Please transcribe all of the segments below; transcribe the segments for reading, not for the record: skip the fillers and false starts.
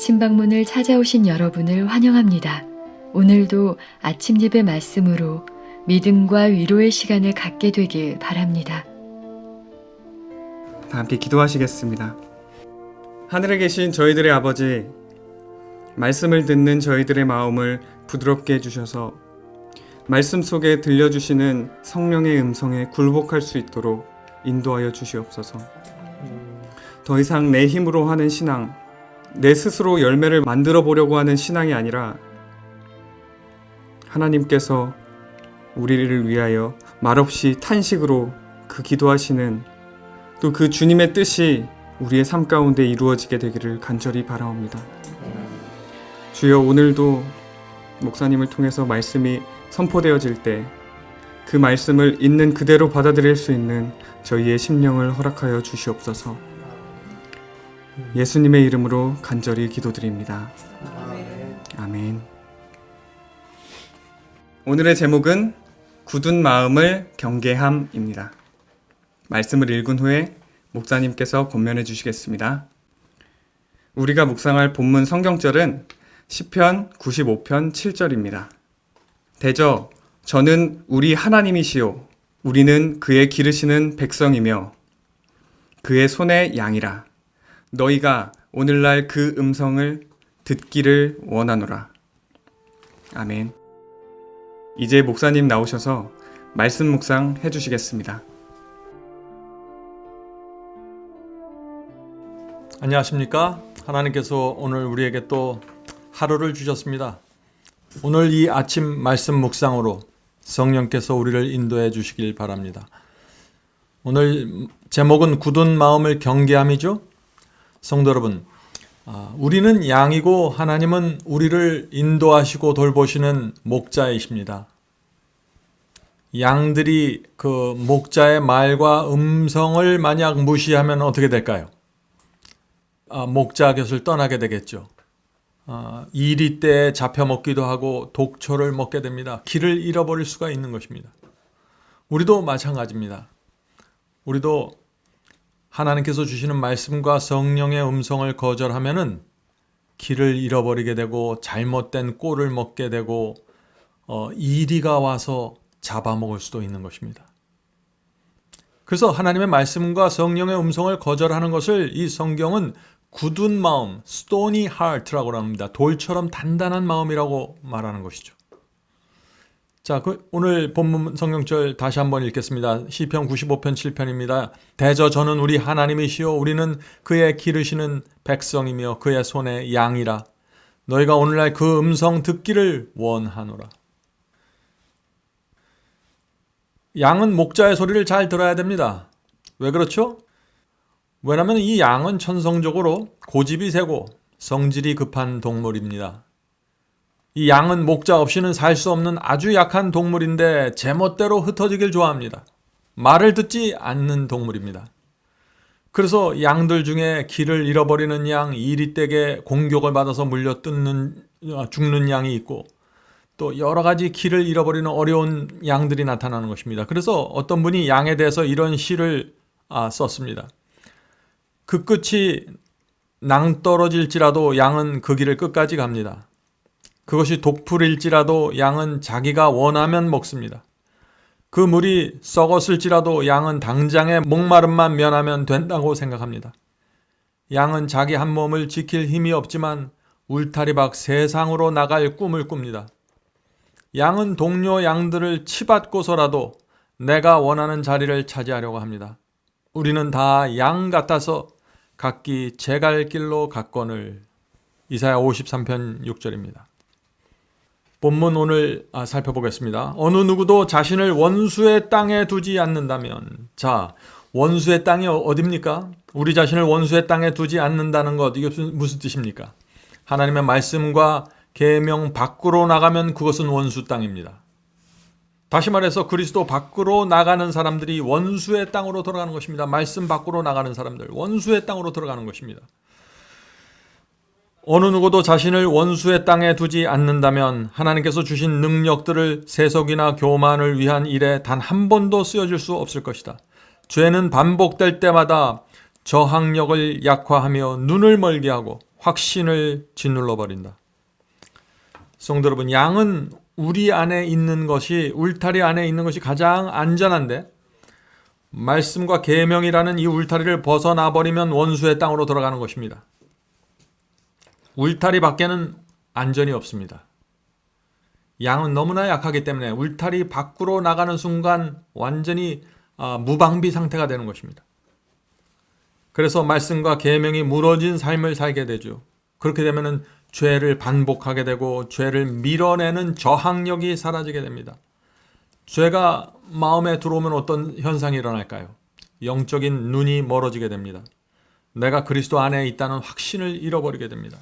아침 방문을 찾아오신 여러분을 환영합니다. 오늘도 아침 예배 말씀으로 믿음과 위로의 시간을 갖게 되길 바랍니다. 다 함께 기도하시겠습니다. 하늘에 계신 저희들의 아버지, 말씀을 듣는 저희들의 마음을 부드럽게 해주셔서 말씀 속에 들려주시는 성령의 음성에 굴복할 수 있도록 인도하여 주시옵소서. 더 이상 내 힘으로 하는 신앙, 내 스스로 열매를 만들어 보려고 하는 신앙이 아니라 하나님께서 우리를 위하여 말없이 탄식으로 그 기도하시는 또 그 주님의 뜻이 우리의 삶 가운데 이루어지게 되기를 간절히 바라옵니다. 주여, 오늘도 목사님을 통해서 말씀이 선포되어질 때 그 말씀을 있는 그대로 받아들일 수 있는 저희의 심령을 허락하여 주시옵소서. 예수님의 이름으로 간절히 기도드립니다. 아멘. 오늘의 제목은 굳은 마음을 경계함입니다. 말씀을 읽은 후에 목사님께서 권면해 주시겠습니다. 우리가 묵상할 본문 성경절은 시편 95편 7절입니다. 대저 저는 우리 하나님이시요 우리는 그의 기르시는 백성이며 그의 손의 양이라. 너희가 오늘날 그 음성을 듣기를 원하노라. 아멘. 이제 목사님 나오셔서 말씀 묵상 해주시겠습니다. 안녕하십니까? 하나님께서 오늘 우리에게 또 하루를 주셨습니다. 오늘 이 아침 말씀 묵상으로 성령께서 우리를 인도해 주시길 바랍니다. 오늘 제목은 굳은 마음을 경계함이죠. 성도 여러분, 우리는 양이고 하나님은 우리를 인도하시고 돌보시는 목자이십니다. 양들이 그 목자의 말과 음성을 만약 무시하면 어떻게 될까요? 목자 곁을 떠나게 되겠죠. 이리 때에 잡혀먹기도 하고 독초를 먹게 됩니다. 길을 잃어버릴 수가 있는 것입니다. 우리도 마찬가지입니다. 우리도 하나님께서 주시는 말씀과 성령의 음성을 거절하면은 길을 잃어버리게 되고 잘못된 꼴을 먹게 되고 이리가 와서 잡아먹을 수도 있는 것입니다. 그래서 하나님의 말씀과 성령의 음성을 거절하는 것을 이 성경은 굳은 마음, stony heart라고 합니다. 돌처럼 단단한 마음이라고 말하는 것이죠. 자, 오늘 본문 성경절 다시 한번 읽겠습니다. 시편 95편 7편입니다. 대저 저는 우리 하나님이시요 우리는 그의 기르시는 백성이며 그의 손의 양이라. 너희가 오늘날 그 음성 듣기를 원하노라. 양은 목자의 소리를 잘 들어야 됩니다. 왜 그렇죠? 왜냐하면 이 양은 천성적으로 고집이 세고 성질이 급한 동물입니다. 이 양은 목자 없이는 살 수 없는 아주 약한 동물인데 제멋대로 흩어지길 좋아합니다. 말을 듣지 않는 동물입니다. 그래서 양들 중에 길을 잃어버리는 양, 이리떼게 공격을 받아서 물려 죽는 양이 있고 또 여러 가지 길을 잃어버리는 어려운 양들이 나타나는 것입니다. 그래서 어떤 분이 양에 대해서 이런 시를 썼습니다. 그 끝이 낭떠러질지라도 양은 그 길을 끝까지 갑니다. 그것이 독풀일지라도 양은 자기가 원하면 먹습니다. 그 물이 썩었을지라도 양은 당장에 목마름만 면하면 된다고 생각합니다. 양은 자기 한 몸을 지킬 힘이 없지만 울타리 밖 세상으로 나갈 꿈을 꿉니다. 양은 동료 양들을 치받고서라도 내가 원하는 자리를 차지하려고 합니다. 우리는 다 양 같아서 각기 제 갈 길로 갔거늘. 이사야 53편 6절입니다. 본문 오늘 살펴보겠습니다. 어느 누구도 자신을 원수의 땅에 두지 않는다면. 자, 원수의 땅이 어디입니까? 우리 자신을 원수의 땅에 두지 않는다는 것, 이게 무슨 뜻입니까? 하나님의 말씀과 계명 밖으로 나가면 그것은 원수 땅입니다. 다시 말해서 그리스도 밖으로 나가는 사람들이 원수의 땅으로 들어가는 것입니다. 말씀 밖으로 나가는 사람들, 원수의 땅으로 들어가는 것입니다. 어느 누구도 자신을 원수의 땅에 두지 않는다면 하나님께서 주신 능력들을 세속이나 교만을 위한 일에 단 한 번도 쓰여질 수 없을 것이다. 죄는 반복될 때마다 저항력을 약화하며 눈을 멀게 하고 확신을 짓눌러 버린다. 성도 여러분, 양은 우리 안에 있는 것이, 울타리 안에 있는 것이 가장 안전한데 말씀과 계명이라는 이 울타리를 벗어나 버리면 원수의 땅으로 들어가는 것입니다. 울타리 밖에는 안전이 없습니다. 양은 너무나 약하기 때문에 울타리 밖으로 나가는 순간 완전히 무방비 상태가 되는 것입니다. 그래서 말씀과 계명이 무너진 삶을 살게 되죠. 그렇게 되면은 죄를 반복하게 되고 죄를 밀어내는 저항력이 사라지게 됩니다. 죄가 마음에 들어오면 어떤 현상이 일어날까요? 영적인 눈이 멀어지게 됩니다. 내가 그리스도 안에 있다는 확신을 잃어버리게 됩니다.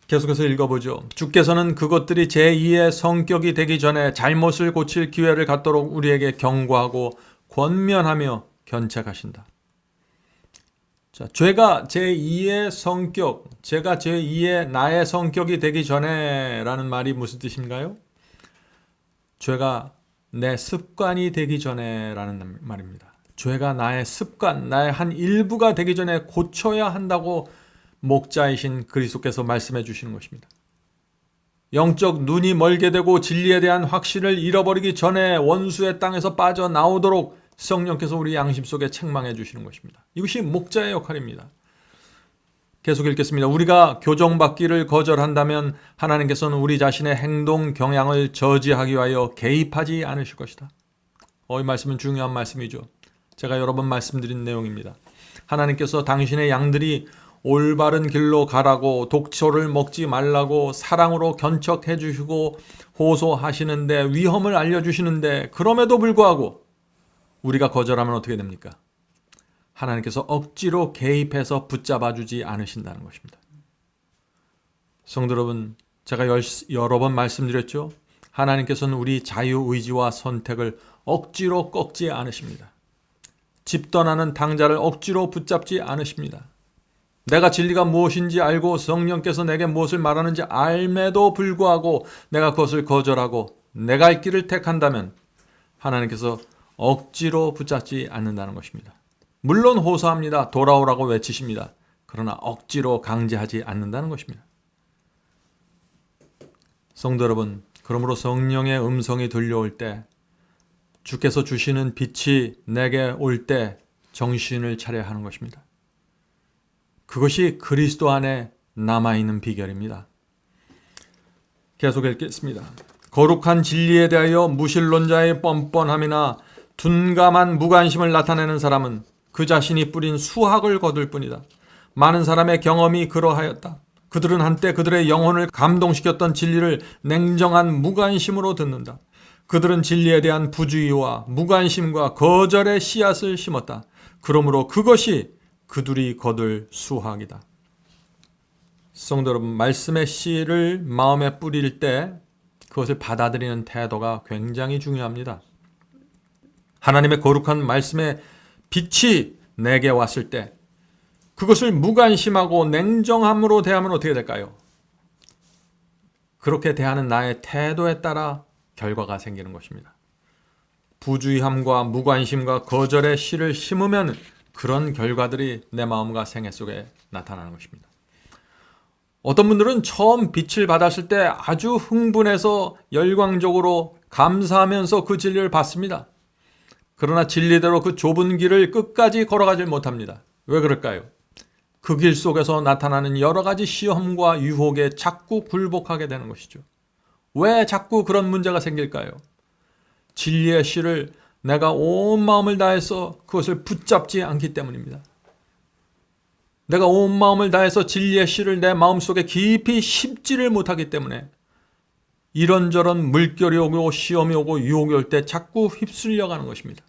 계속해서 읽어보죠. 주께서는 그것들이 제2의 성격이 되기 전에 잘못을 고칠 기회를 갖도록 우리에게 경고하고 권면하며 견책하신다. 자, 죄가 제2의 성격, 제가 제2의 나의 성격이 되기 전에 라는 말이 무슨 뜻인가요? 죄가 내 습관이 되기 전에 라는 말입니다. 죄가 나의 습관, 나의 한 일부가 되기 전에 고쳐야 한다고 목자이신 그리스도께서 말씀해 주시는 것입니다. 영적 눈이 멀게 되고 진리에 대한 확신을 잃어버리기 전에 원수의 땅에서 빠져나오도록 성령께서 우리 양심 속에 책망해 주시는 것입니다. 이것이 목자의 역할입니다. 계속 읽겠습니다. 우리가 교정받기를 거절한다면 하나님께서는 우리 자신의 행동 경향을 저지하기 위하여 개입하지 않으실 것이다. 이 말씀은 중요한 말씀이죠. 제가 여러 번 말씀드린 내용입니다. 하나님께서 당신의 양들이 올바른 길로 가라고, 독초를 먹지 말라고 사랑으로 견척해 주시고 호소하시는데, 위험을 알려주시는데, 그럼에도 불구하고 우리가 거절하면 어떻게 됩니까? 하나님께서 억지로 개입해서 붙잡아 주지 않으신다는 것입니다. 성도 여러분, 제가 여러 번 말씀드렸죠. 하나님께서는 우리 자유의지와 선택을 억지로 꺾지 않으십니다. 집 떠나는 당자를 억지로 붙잡지 않으십니다. 내가 진리가 무엇인지 알고 성령께서 내게 무엇을 말하는지 알매도 불구하고 내가 그것을 거절하고 내 갈 길을 택한다면 하나님께서 억지로 붙잡지 않는다는 것입니다. 물론 호소합니다. 돌아오라고 외치십니다. 그러나 억지로 강제하지 않는다는 것입니다. 성도 여러분, 그러므로 성령의 음성이 들려올 때, 주께서 주시는 빛이 내게 올 때 정신을 차려야 하는 것입니다. 그것이 그리스도 안에 남아있는 비결입니다. 계속 읽겠습니다. 거룩한 진리에 대하여 무신론자의 뻔뻔함이나 둔감한 무관심을 나타내는 사람은 그 자신이 뿌린 수학을 거둘 뿐이다. 많은 사람의 경험이 그러하였다. 그들은 한때 그들의 영혼을 감동시켰던 진리를 냉정한 무관심으로 듣는다. 그들은 진리에 대한 부주의와 무관심과 거절의 씨앗을 심었다. 그러므로 그것이 그들이 거둘 수학이다. 성도 여러분, 말씀의 씨를 마음에 뿌릴 때 그것을 받아들이는 태도가 굉장히 중요합니다. 하나님의 거룩한 말씀의 빛이 내게 왔을 때 그것을 무관심하고 냉정함으로 대하면 어떻게 될까요? 그렇게 대하는 나의 태도에 따라 결과가 생기는 것입니다. 부주의함과 무관심과 거절의 씨를 심으면 그런 결과들이 내 마음과 생애 속에 나타나는 것입니다. 어떤 분들은 처음 빛을 받았을 때 아주 흥분해서 열광적으로 감사하면서 그 진리를 받습니다. 그러나 진리대로 그 좁은 길을 끝까지 걸어가지 못합니다. 왜 그럴까요? 그 길 속에서 나타나는 여러 가지 시험과 유혹에 자꾸 굴복하게 되는 것이죠. 왜 자꾸 그런 문제가 생길까요? 진리의 씨를 내가 온 마음을 다해서 그것을 붙잡지 않기 때문입니다. 내가 온 마음을 다해서 진리의 씨를 내 마음속에 깊이 심지를 못하기 때문에 이런저런 물결이 오고 시험이 오고 유혹이 올 때 자꾸 휩쓸려가는 것입니다.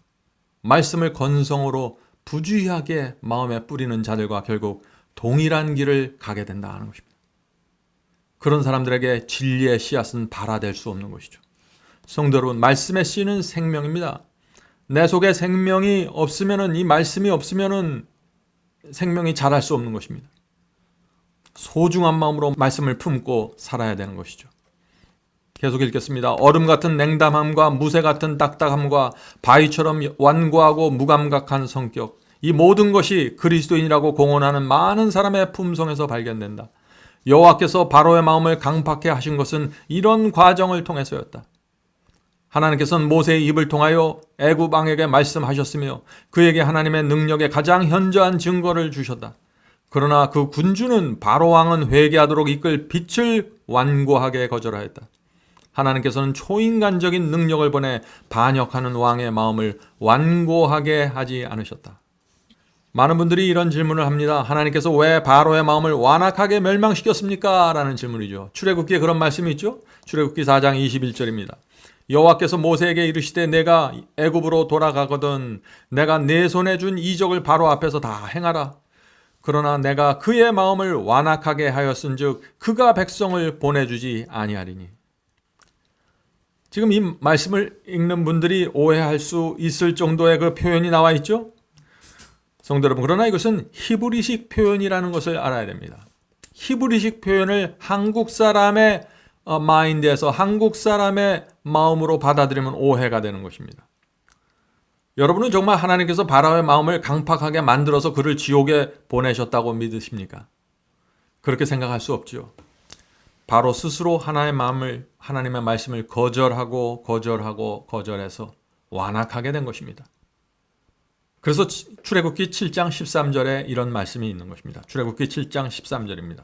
말씀을 건성으로 부주의하게 마음에 뿌리는 자들과 결국 동일한 길을 가게 된다는 것입니다. 그런 사람들에게 진리의 씨앗은 발화될 수 없는 것이죠. 성도 여러분, 말씀의 씨는 생명입니다. 내 속에 생명이 없으면은, 이 말씀이 없으면은 생명이 자랄 수 없는 것입니다. 소중한 마음으로 말씀을 품고 살아야 되는 것이죠. 계속 읽겠습니다. 얼음 같은 냉담함과 무쇠 같은 딱딱함과 바위처럼 완고하고 무감각한 성격, 이 모든 것이 그리스도인이라고 공언하는 많은 사람의 품성에서 발견된다. 여호와께서 바로의 마음을 강팍해 하신 것은 이런 과정을 통해서였다. 하나님께서는 모세의 입을 통하여 애굽 왕에게 말씀하셨으며 그에게 하나님의 능력의 가장 현저한 증거를 주셨다. 그러나 그 군주는 바로 왕은 회개하도록 이끌 빛을 완고하게 거절하였다. 하나님께서는 초인간적인 능력을 보내 반역하는 왕의 마음을 완고하게 하지 않으셨다. 많은 분들이 이런 질문을 합니다. 하나님께서 왜 바로의 마음을 완악하게 멸망시켰습니까? 라는 질문이죠. 출애굽기에 그런 말씀이 있죠. 출애굽기 4장 21절입니다. 여호와께서 모세에게 이르시되 내가 애굽으로 돌아가거든 내가 내 손에 준 이적을 바로 앞에서 다 행하라. 그러나 내가 그의 마음을 완악하게 하였은즉 그가 백성을 보내주지 아니하리니. 지금 이 말씀을 읽는 분들이 오해할 수 있을 정도의 그 표현이 나와 있죠. 성도 여러분, 그러나 이것은 히브리식 표현이라는 것을 알아야 됩니다. 히브리식 표현을 한국 사람의 마인드에서 한국 사람의 마음으로 받아들이면 오해가 되는 것입니다. 여러분은 정말 하나님께서 바로의 마음을 강팍하게 만들어서 그를 지옥에 보내셨다고 믿으십니까? 그렇게 생각할 수 없죠. 바로 스스로 하나님의 말씀을 거절해서 완악하게 된 것입니다. 그래서 출애굽기 7장 13절에 이런 말씀이 있는 것입니다. 출애굽기 7장 13절입니다.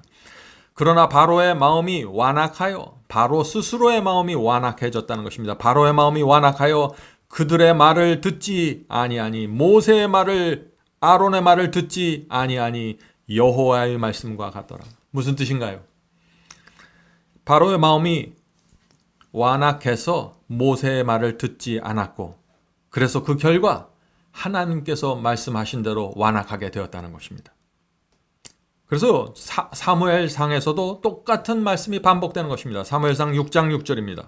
그러나 바로의 마음이 완악하여 바로 스스로의 마음이 완악해졌다는 것입니다. 바로의 마음이 완악하여 그들의 말을 듣지 아니하니 모세의 말을 아론의 말을 듣지 아니하니 여호와의 말씀과 같더라. 무슨 뜻인가요? 바로의 마음이 완악해서 모세의 말을 듣지 않았고 그래서 그 결과 하나님께서 말씀하신 대로 완악하게 되었다는 것입니다. 그래서 사무엘상에서도 똑같은 말씀이 반복되는 것입니다. 사무엘상 6장 6절입니다.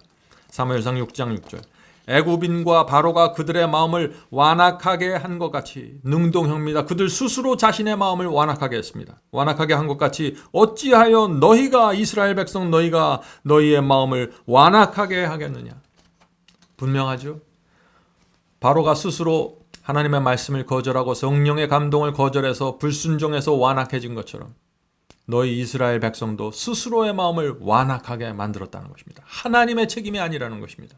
사무엘상 6장 6절. 애굽인과 바로가 그들의 마음을 완악하게 한 것 같이 능동형입니다. 그들 스스로 자신의 마음을 완악하게 했습니다. 완악하게 한 것 같이 어찌하여 너희가 이스라엘 백성 너희가 너희의 마음을 완악하게 하겠느냐. 분명하죠. 바로가 스스로 하나님의 말씀을 거절하고 성령의 감동을 거절해서 불순종해서 완악해진 것처럼 너희 이스라엘 백성도 스스로의 마음을 완악하게 만들었다는 것입니다. 하나님의 책임이 아니라는 것입니다.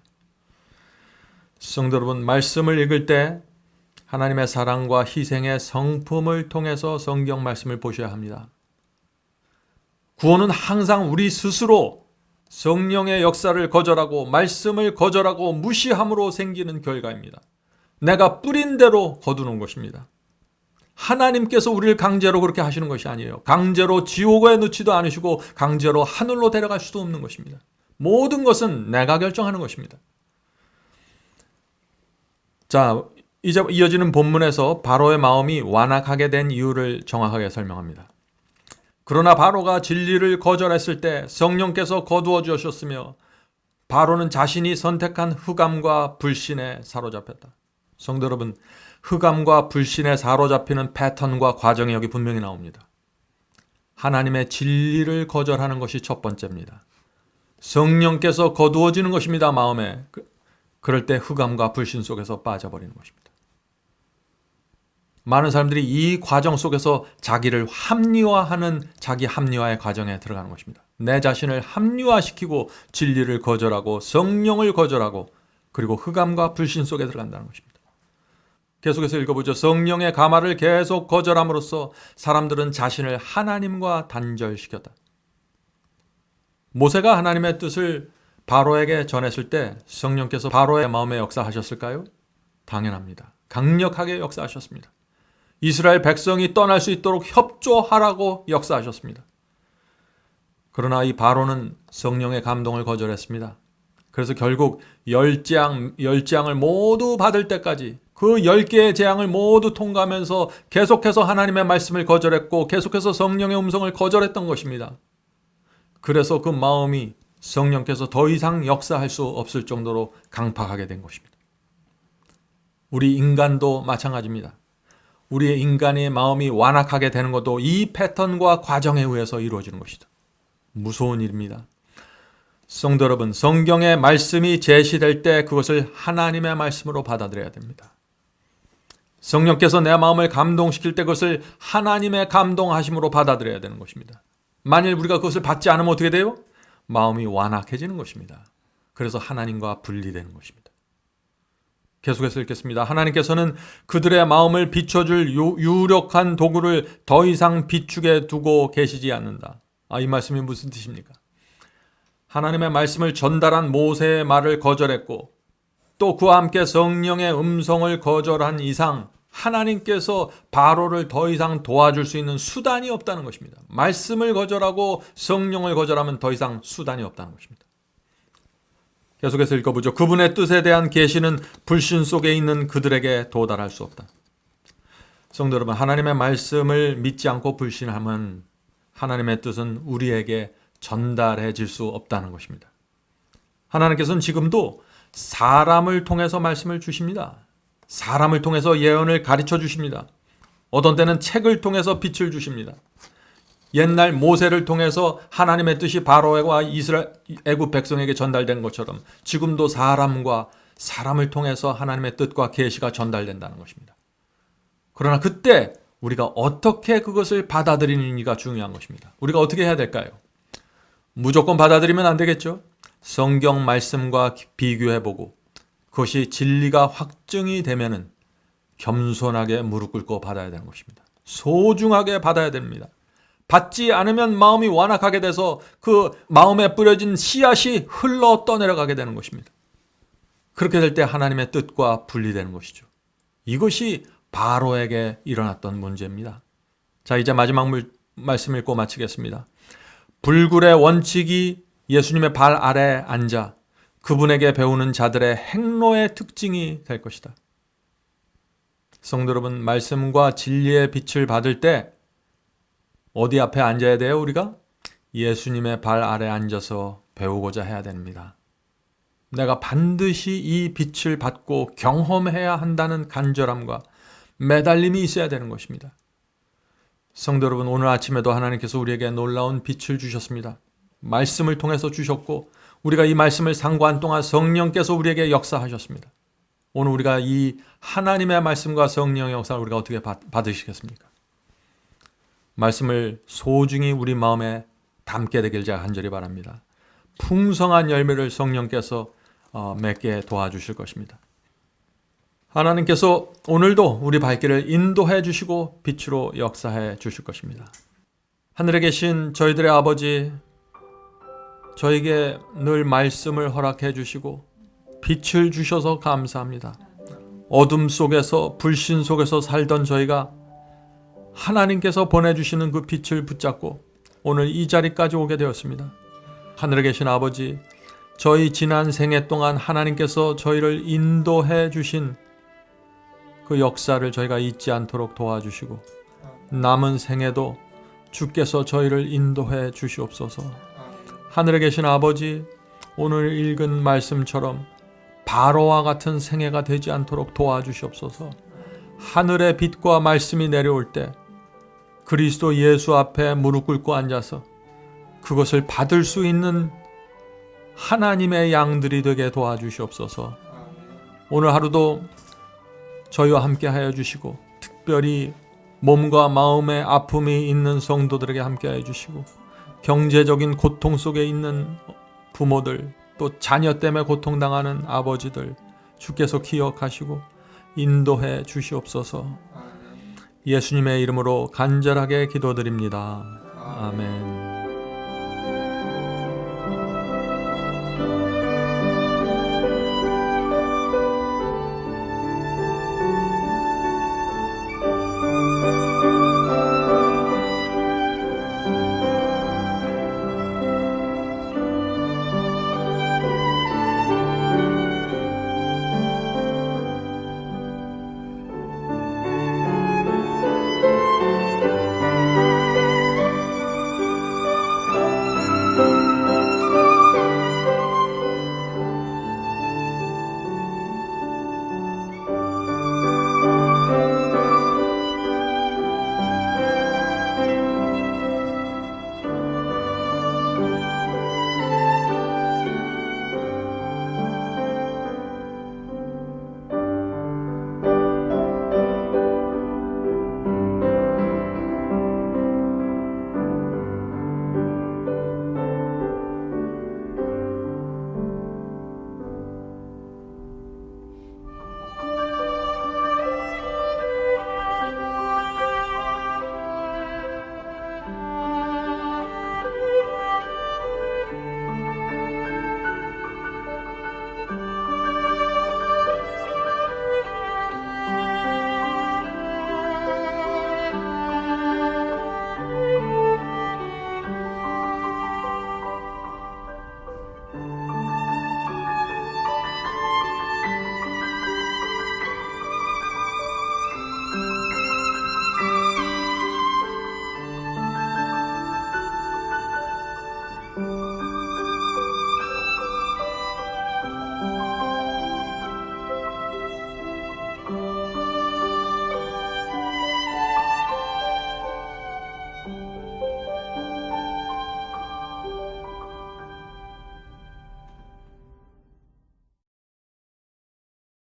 성도 여러분, 말씀을 읽을 때 하나님의 사랑과 희생의 성품을 통해서 성경 말씀을 보셔야 합니다. 구원은 항상 우리 스스로 성령의 역사를 거절하고 말씀을 거절하고 무시함으로 생기는 결과입니다. 내가 뿌린 대로 거두는 것입니다. 하나님께서 우리를 강제로 그렇게 하시는 것이 아니에요. 강제로 지옥에 넣지도 않으시고 강제로 하늘로 데려갈 수도 없는 것입니다. 모든 것은 내가 결정하는 것입니다. 자, 이제 이어지는 본문에서 바로의 마음이 완악하게 된 이유를 정확하게 설명합니다. 그러나 바로가 진리를 거절했을 때 성령께서 거두어 주셨으며 바로는 자신이 선택한 흑암과 불신에 사로잡혔다. 성도 여러분, 흑암과 불신에 사로잡히는 패턴과 과정이 여기 분명히 나옵니다. 하나님의 진리를 거절하는 것이 첫 번째입니다. 성령께서 거두어지는 것입니다. 마음에. 그럴 때 흑암과 불신 속에서 빠져버리는 것입니다. 많은 사람들이 이 과정 속에서 자기를 합리화하는 자기 합리화의 과정에 들어가는 것입니다. 내 자신을 합리화시키고 진리를 거절하고 성령을 거절하고 그리고 흑암과 불신 속에 들어간다는 것입니다. 계속해서 읽어보죠. 성령의 가마를 계속 거절함으로써 사람들은 자신을 하나님과 단절시켰다. 모세가 하나님의 뜻을 바로에게 전했을 때 성령께서 바로의 마음에 역사하셨을까요? 당연합니다. 강력하게 역사하셨습니다. 이스라엘 백성이 떠날 수 있도록 협조하라고 역사하셨습니다. 그러나 이 바로는 성령의 감동을 거절했습니다. 그래서 결국 10장을 모두 받을 때까지 그 10개의 재앙을 모두 통과하면서 계속해서 하나님의 말씀을 거절했고 계속해서 성령의 음성을 거절했던 것입니다. 그래서 그 마음이 성령께서 더 이상 역사할 수 없을 정도로 강팍하게 된 것입니다. 우리 인간도 마찬가지입니다. 우리의 인간의 마음이 완악하게 되는 것도 이 패턴과 과정에 의해서 이루어지는 것이다. 무서운 일입니다. 성도 여러분, 성경의 말씀이 제시될 때 그것을 하나님의 말씀으로 받아들여야 됩니다. 성령께서 내 마음을 감동시킬 때 그것을 하나님의 감동하심으로 받아들여야 되는 것입니다. 만일 우리가 그것을 받지 않으면 어떻게 돼요? 마음이 완악해지는 것입니다. 그래서 하나님과 분리되는 것입니다. 계속해서 읽겠습니다. 하나님께서는 그들의 마음을 비춰줄 유력한 도구를 더 이상 비추게 두고 계시지 않는다. 이 말씀이 무슨 뜻입니까? 하나님의 말씀을 전달한 모세의 말을 거절했고 또 그와 함께 성령의 음성을 거절한 이상 하나님께서 바로를 더 이상 도와줄 수 있는 수단이 없다는 것입니다. 말씀을 거절하고 성령을 거절하면 더 이상 수단이 없다는 것입니다. 계속해서 읽어보죠. 그분의 뜻에 대한 계시는 불신 속에 있는 그들에게 도달할 수 없다. 성도 여러분, 하나님의 말씀을 믿지 않고 불신하면 하나님의 뜻은 우리에게 전달해질 수 없다는 것입니다. 하나님께서는 지금도 사람을 통해서 말씀을 주십니다. 사람을 통해서 예언을 가르쳐 주십니다. 어떤 때는 책을 통해서 빛을 주십니다. 옛날 모세를 통해서 하나님의 뜻이 바로와 이스라엘 애굽 백성에게 전달된 것처럼 지금도 사람을 통해서 하나님의 뜻과 계시가 전달된다는 것입니다. 그러나 그때 우리가 어떻게 그것을 받아들이는지가 중요한 것입니다. 우리가 어떻게 해야 될까요? 무조건 받아들이면 안 되겠죠. 성경 말씀과 비교해보고 그것이 진리가 확증이 되면은 겸손하게 무릎 꿇고 받아야 되는 것입니다. 소중하게 받아야 됩니다. 받지 않으면 마음이 완악하게 돼서 그 마음에 뿌려진 씨앗이 흘러 떠내려가게 되는 것입니다. 그렇게 될 때 하나님의 뜻과 분리되는 것이죠. 이것이 바로에게 일어났던 문제입니다. 자, 이제 마지막 말씀 읽고 마치겠습니다. 불굴의 원칙이 예수님의 발 아래에 앉아 그분에게 배우는 자들의 행로의 특징이 될 것이다. 성도 여러분, 말씀과 진리의 빛을 받을 때 어디 앞에 앉아야 돼요? 우리가 예수님의 발 아래에 앉아서 배우고자 해야 됩니다. 내가 반드시 이 빛을 받고 경험해야 한다는 간절함과 매달림이 있어야 되는 것입니다. 성도 여러분, 오늘 아침에도 하나님께서 우리에게 놀라운 빛을 주셨습니다. 말씀을 통해서 주셨고 우리가 이 말씀을 상고한 동안 성령께서 우리에게 역사하셨습니다. 오늘 우리가 이 하나님의 말씀과 성령의 역사를 우리가 어떻게 받으시겠습니까? 말씀을 소중히 우리 마음에 담게 되길 제가 간절히 바랍니다. 풍성한 열매를 성령께서 맺게 도와주실 것입니다. 하나님께서 오늘도 우리 발길을 인도해 주시고 빛으로 역사해 주실 것입니다. 하늘에 계신 저희들의 아버지, 저에게 늘 말씀을 허락해 주시고 빛을 주셔서 감사합니다. 어둠 속에서 불신 속에서 살던 저희가 하나님께서 보내주시는 그 빛을 붙잡고 오늘 이 자리까지 오게 되었습니다. 하늘에 계신 아버지, 저희 지난 생애 동안 하나님께서 저희를 인도해 주신 그 역사를 저희가 잊지 않도록 도와주시고 남은 생에도 주께서 저희를 인도해 주시옵소서. 하늘에 계신 아버지, 오늘 읽은 말씀처럼 바로와 같은 생애가 되지 않도록 도와주시옵소서. 하늘의 빛과 말씀이 내려올 때 그리스도 예수 앞에 무릎 꿇고 앉아서 그것을 받을 수 있는 하나님의 양들이 되게 도와주시옵소서. 오늘 하루도 저희와 함께 하여 주시고 특별히 몸과 마음의 아픔이 있는 성도들에게 함께 하여 주시고 경제적인 고통 속에 있는 부모들, 또 자녀 때문에 고통당하는 아버지들 주께서 기억하시고 인도해 주시옵소서. 예수님의 이름으로 간절하게 기도드립니다. 아멘.